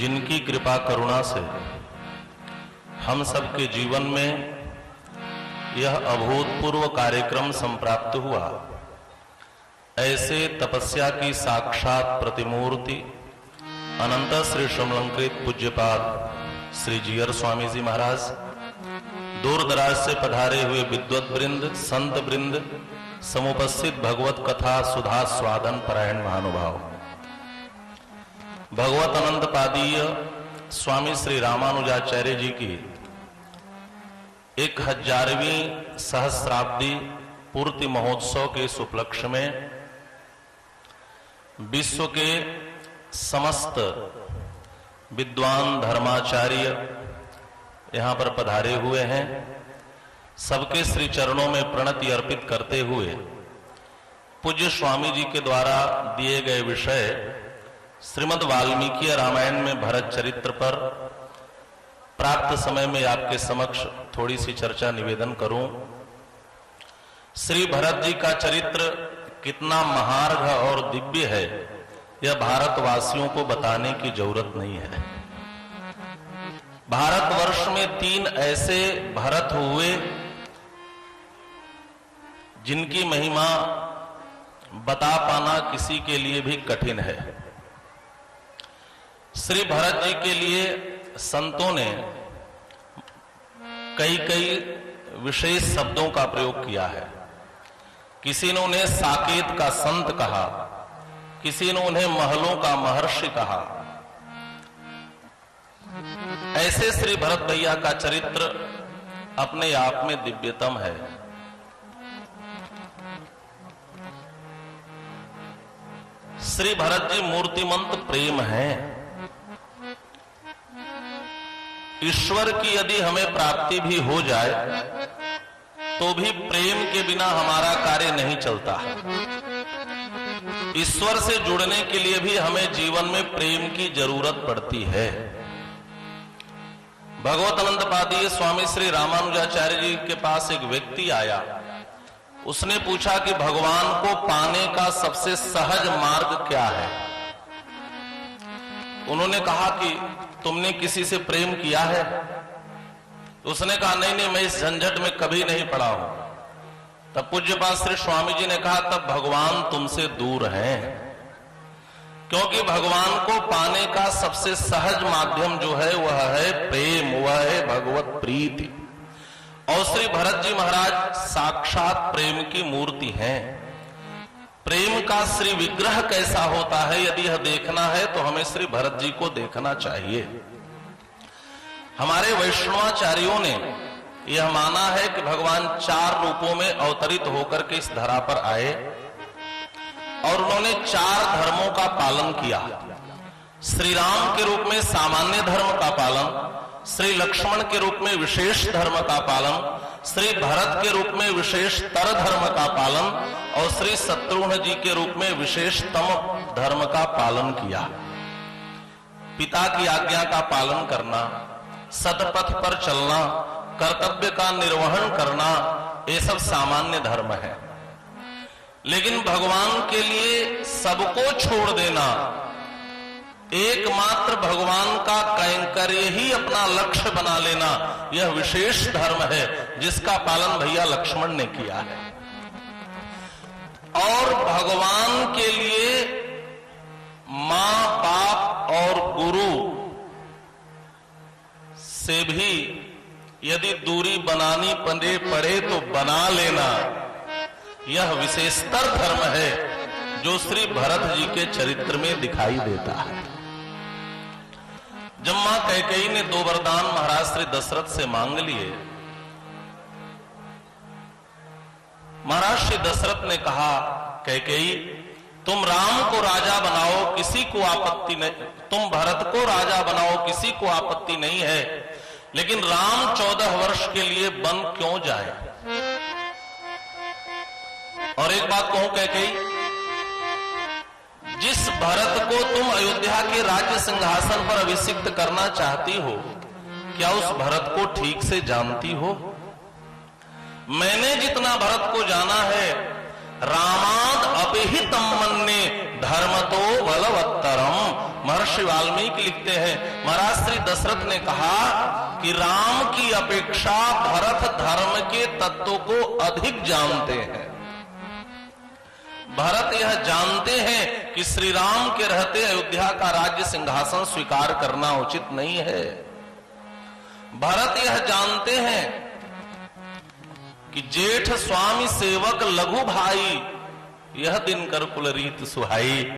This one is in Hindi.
जिनकी कृपा करुणा से हम सबके जीवन में यह अभूतपूर्व कार्यक्रम संप्राप्त हुआ, ऐसे तपस्या की साक्षात प्रतिमूर्ति अनंत श्री श्रमलंकृत पूज्यपाद श्री जीयर स्वामी जी महाराज, दूर दराज से पधारे हुए विद्वत वृंद, संत वृंद, समुपस्थित भगवत कथा सुधा स्वादन परायण महानुभाव, भगवत अनंत पादीय स्वामी श्री रामानुजाचार्य जी की 1000वीं सहस्राब्दी पूर्ति महोत्सव के इस उपलक्ष्य में विश्व के समस्त विद्वान धर्माचार्य यहां पर पधारे हुए हैं। सबके श्री चरणों में प्रणति अर्पित करते हुए पूज्य स्वामी जी के द्वारा दिए गए विषय श्रीमद् वाल्मीकि रामायण में भरत चरित्र पर प्राप्त समय में आपके समक्ष थोड़ी सी चर्चा निवेदन करूं। श्री भरत जी का चरित्र कितना महार्घ और दिव्य है, यह भारतवासियों को बताने की जरूरत नहीं है। भारतवर्ष में 3 ऐसे भरत हुए जिनकी महिमा बता पाना किसी के लिए भी कठिन है। श्री भरत जी के लिए संतों ने कई विशेष शब्दों का प्रयोग किया है। किसी ने उन्हें साकेत का संत कहा, किसी ने उन्हें महलों का महर्षि कहा। ऐसे श्री भरत भैया का चरित्र अपने आप में दिव्यतम है। श्री भरत जी मूर्तिमंत प्रेम है। ईश्वर की यदि हमें प्राप्ति भी हो जाए तो भी प्रेम के बिना हमारा कार्य नहीं चलता है। ईश्वर से जुड़ने के लिए भी हमें जीवन में प्रेम की जरूरत पड़ती है। भगवत अनंत पादीय स्वामी श्री रामानुजाचार्य जी के पास एक व्यक्ति आया। उसने पूछा कि भगवान को पाने का सबसे सहज मार्ग क्या है। उन्होंने कहा कि तुमने किसी से प्रेम किया है? उसने कहा नहीं, मैं इस झंझट में कभी नहीं पड़ा हूं। तब पूज्यपाद श्री स्वामी जी ने कहा तब भगवान तुमसे दूर हैं, क्योंकि भगवान को पाने का सबसे सहज माध्यम जो है वह है प्रेम, वह है भगवत प्रीति। और श्री भरत जी महाराज साक्षात प्रेम की मूर्ति हैं। प्रेम का श्री विग्रह कैसा होता है, यदि यह देखना है तो हमें श्री भरत जी को देखना चाहिए। हमारे वैष्णवाचार्यों ने यह माना है कि भगवान 4 रूपों में अवतरित होकर के इस धरा पर आए और उन्होंने 4 धर्मों का पालन किया। श्री राम के रूप में सामान्य धर्म का पालन, श्री लक्ष्मण के रूप में विशेष धर्म का पालन, श्री भरत के रूप में विशेषतर धर्म का पालन और श्री शत्रुघ्न जी के रूप में विशेषतम धर्म का पालन किया। पिता की आज्ञा का पालन करना, सतपथ पर चलना, कर्तव्य का निर्वहन करना, ये सब सामान्य धर्म है। लेकिन भगवान के लिए सबको छोड़ देना, एकमात्र भगवान का कैंकर्य ही अपना लक्ष्य बना लेना, यह विशेष धर्म है जिसका पालन भैया लक्ष्मण ने किया है। और भगवान के लिए मां बाप और गुरु से भी यदि दूरी बनानी पड़े तो बना लेना, यह विशेषतर धर्म है जो श्री भरत जी के चरित्र में दिखाई देता है। जब मां कैकेयी ने 2 वरदान महाराज श्री दशरथ से मांग लिए, महाराज श्री दशरथ ने कहा कैकेयी तुम राम को राजा बनाओ, किसी को आपत्ति नहीं, तुम भरत को राजा बनाओ, किसी को आपत्ति नहीं है, लेकिन राम 14 वर्ष के लिए वन क्यों जाए। और एक बात कहूं कैकेयी, जिस भरत को तुम अयोध्या के राज्य सिंहासन पर अभिषिक्त करना चाहती हो, क्या उस भरत को ठीक से जानती हो? मैंने जितना भरत को जाना है, रामाद अपिहितम मन्ये धर्मतो बलवत्तरम, महर्षि महर्षि वाल्मीकि लिखते हैं, महाराज श्री दशरथ ने कहा कि राम की अपेक्षा भरत धर्म के तत्व को अधिक जानते हैं। भरत यह जानते हैं कि श्री राम के रहते अयोध्या का राज्य सिंहासन स्वीकार करना उचित नहीं है। भरत यह जानते हैं कि जेठ स्वामी सेवक लघु भाई, यह दिन कर कुल रीत सुहाई।